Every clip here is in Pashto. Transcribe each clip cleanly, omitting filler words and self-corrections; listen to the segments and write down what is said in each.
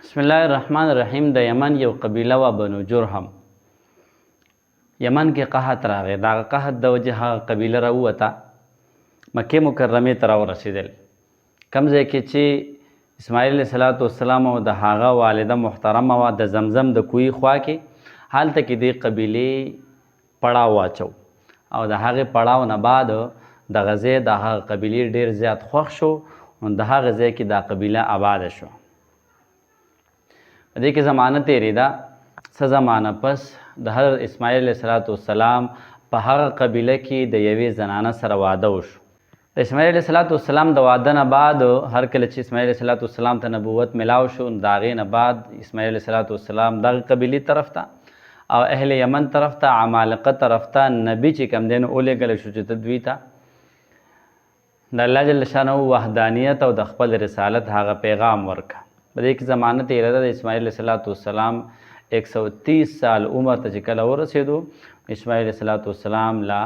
بسم الله الرحمن الرحیم. د یمن یو قبیله و بنو جرهم. یمن کې قحط راغی. دا قحط د وجې هغه قبیله راووته مکې مکرمې ته راورسېدل. کوم ځای کې چې اسماعیل علیه السلام او د هغه والده محترمه وه د زمزم د کوهي خوا کې، هلته کې دې قبیلې پړاو واچو او د هغې پړاو نه بعد دغه ځای د هغه قبیلې ډېر زیات خوښ شو. د هغه ځای کې دا قبیله آباده شو. دې کې زمانه تېرېده. څه زمانه پس د حضرت اسماعیل علیه السلام په هغه قبیله کې د یوې زنانه سره واده وشو. د اسماعیل علیه السلام د واده نه بعد هر کله چې اسماعیل علیه السلام ته نبوت ملاو شو، د هغې نه بعد اسماعیل علیه السلام دغه قبیلې طرف ته او اهل یمن طرف ته، عمالقه طرف ته نبي چې کوم دی نو ولېږلی شو چې ته دوی ته د الله جل شانه وحدانیت او د خپل رسالت هغه پیغام ورکړه. په دې کې زمانه تېرېده. د اسماعیل علیه السلام 130 سال عمر ته چې کله ورسېدو، اسماعیل علیه السلام لا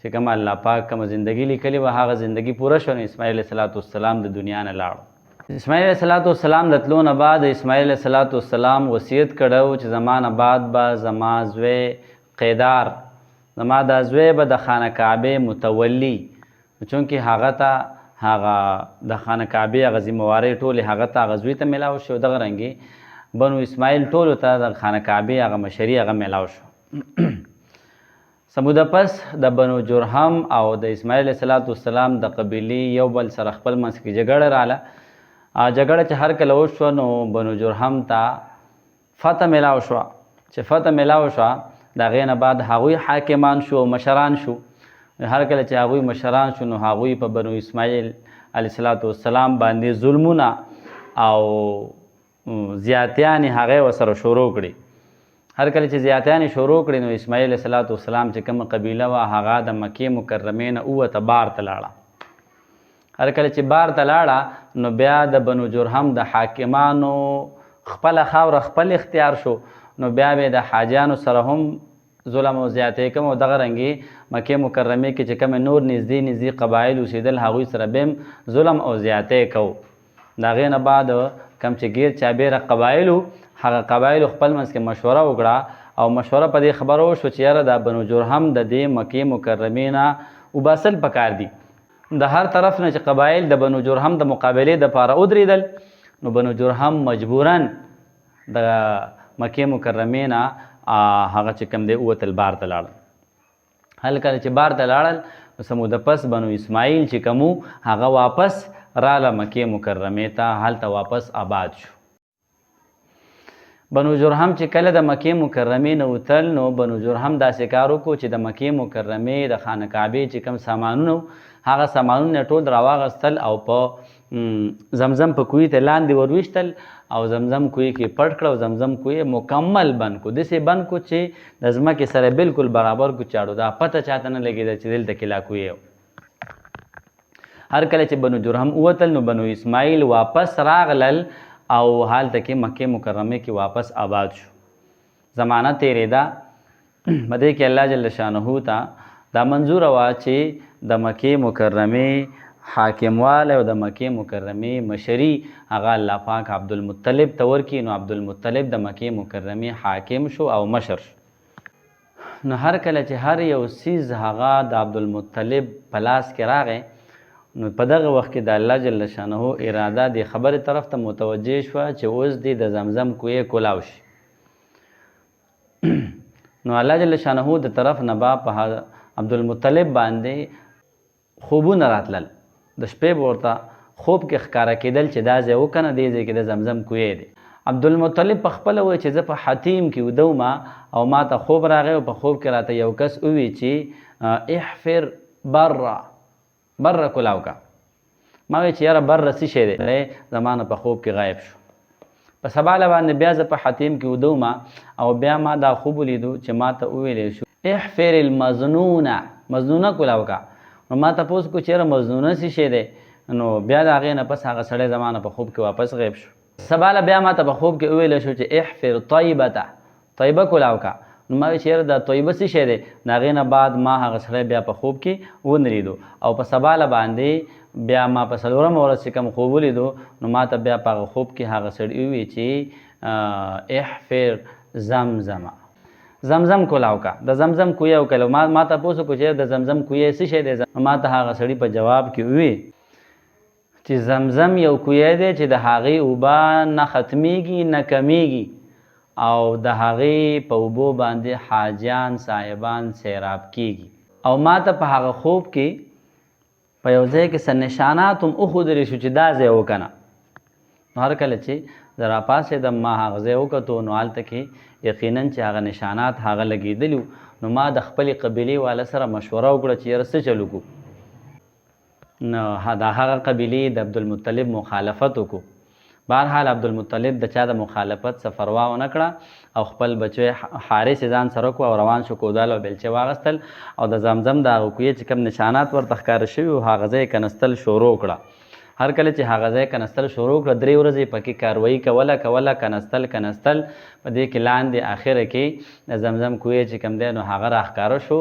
چې کومه الله پاک کومه زندګي لیکلې وه هغه زندګي پوره شوه، نو اسماعیل علیه السلام د دنیا نه لاړو. اسماعیل علیه السلام د تلو نه بعد اسماعیل علیه السلام وصیت کړی چې زما نه بعد به زما زوی قیدار، زما دا زوی به د خانه کعبې متولی، چونکې هغه ته هغه د خانه کعبې هغه ذمهوارۍ ټولې هغه ته هغه زوی ته میلاو شو. دغه رنګې بنو اسماعیل ټولو ته د خانه کعبې هغه مشري هغه میلاو شو. څه موده پس د بنو جرهم او د اسماعیل علیه السلام د قبیلې یو بل سره خپل منځ کې جګړه راغله. جګړه چې هر کله وشوه نو بنو جرهم ته فتح میلاو شوه. چې فتح میلاو شوه د هغې نه بعد هغوی حاکمان شو او مشران شو. هر کله چې هغوی مشران شو نو هغوی په بنو اسماعیل علیه السلام باندې ظلمونه او زیاتیانې هغې ورسره شروع کړي. هر کله چې زیاتیانې شروع کړي نو اسماعیل علیه السلام چې کومه قبیله وه هغه د مکې مکرمې نه ووته، بار ته لاړه. هر کله چې بار ته لاړه نو بیا د بنو جرهم د حاکمانو خپله خاوره خپل اختیار شو، نو بیا به د حاجیانو سره هم ظلم او زیاتې کوم. او دغه رنګې مکې مکرمې کې چې کوم نور نږدې قبایل اوسېدل هغوی سره به هم ظلم او زیاتې کوو. د هغې نه بعد کوم چې ګیر چابیره قبایلو هغه قبایلو خپل منځ کې مشوره وکړه او مشوره په دې خبره وشوه چې یاره دا بنو جرهم د دې مکې مکرمې نه وباسل پکار دي. د هر طرف نه چې قبایل د بنو جرهم د مقابلې دپاره ودرېدل، نو بنو جرهم مجبوراً د مکې مکرمې نه هغه چې کوم دی ووتل، بار ته لاړل. هل کله چې بار ته لاړل نو څه موده پس بنو اسماعیل چې کوم هغه واپس راله مکې مکرمې ته، هلته واپس آباد شو. بنو جرهم چې کله د مکې مکرمې نه وتل نو بنو جرهم داسې کار وکړو چې د مکې مکرمې د خانه کعبې چې کوم سامانونه هغه سامانونه ټول راواغستل او په زمزم په کوهي ته لاندې ورویشتل او زمزم کوهي کې پټ کړه او زمزم کوهي مکمل بند کو. داسې بند کو چې د ځمکې سره بالکل برابر کو چاړو، دا پته چاته نه لګېده چې دلته کې لا کوهي. هر کله چې بنو جرهم ووتل نو بنو اسماعیل واپس راغلل او هلته کې مکې مکرمې کې واپس آباد شو. زمانه تېرېده. په دې کې الله جل شانه ته دا منظوره وه چې د مکې مکرمې حاکموالی او د مکې مکرمې مشري هغه الله پاک عبدالمطلب ته ورکړي. نو عبدالمطلب د مکې مکرمې حاکم شو او مشر شو. نو هر کله چې هر یو څیز هغه د عبدالمطلب په لاس کې راغی نو په دغه وخت کې د الله جل شانه اراده د خبرې طرف ته متوجه شوه چې اوس دې د زمزم کوهی کولاو شي. نو الله جل شانه د طرف نه به په عبدالمطلب باندې خوبونه راتلل. د شپې به ورته خوب کې ښکاره کېدل چې دا ځای وکنه دې ځای کې د زمزم کوهی دی. عبدالمطلب په خپله وایي چې زه په حتیم کې وده وم او ما ته خوب راغی او په خوب کې راته یو کس ووي چې احفر بره کولاو کا. ما وایي چې یاره بره څه شی دی؟ زما نه په خوب کې غایب شو. په سبا باندې بیا زه په حتیم کې وده وم او بیا ما دا خوب ولیدو چې ما ته وویلی شو احفر المظنونه کولاو کا. نو ما تپوس کو چې یاره مظنونه څه شی دی؟ نو بیا د هغې نه پس هغه سړی زما نه په خوب کې واپس غیب شو. سبا بیا ما ته په خوب کې وویلی شو چې احفر طیبه کولاو کا. نو ما وی چې یاره دا طیبه څه شی دی؟ د هغې نه بعد ما هغه سړی بیا په خوب کې ونه لیدو او په سبا باندې بیا ما په څلورمه ورځ چې کوم خوب ولیدو نو ما ته بیا په هغه خوب کې هغه سړي وویل چې احفر زمزمه زمزم کولاو کا د زمزم کوی او کله ما ته پوسو کو چې د زمزم کوی څه شی دی ما ته هغه سړي په جواب کې وی چې زمزم یو کوی دی چې د هغې اوبه نه ختمیږي نه کمیږي او د هغې په اوبو باندې حاجیان صاحبان سیراب کیږي او ما ته په هغه خوب کې په یو ځای کې څه نشانات هم وښودلی شو چې دا ځای وکنه نو هر کله چې زه راپاڅېدم ما هغه ځای وکتو نو هلته کې یقینا چې هغه نشانات هغه لګېدلي نو ما د خپلې قبیلې والا سره مشوره وکړه چې یاره څه چل وکړو نو د هغه قبیلې د عبدالمطلب مخالفت وکړو بهرحال عبدالمطلب د چا د مخالفت څه پروا ونه کړه او خپل بچوی حارث یې ځان سره کړو او روان شو کودال او بیلچې واغستل او د زمزم د هغه کویې چې کوم نشانات ورته ښکاره شوي و هغه ځای یې کنستل شروع کړه هر کله چې هغه ځای کنستل شروع کړه 3 ورځې پکې کاروایي کوله کنستل په دې کې لاندې آخره کې د زمزم کوی چې کوم دی نو هغه راښکاره شو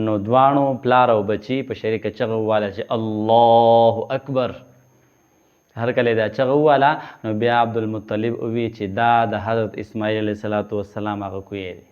نو دواړو پلار او بچي په شریکه چغه وواله چې الله اکبر هر کله دا چغه وواله نو بیا عبدالمطلب ووی چې دا د حضرت اسماعیل علیه السلام هغه کوی دی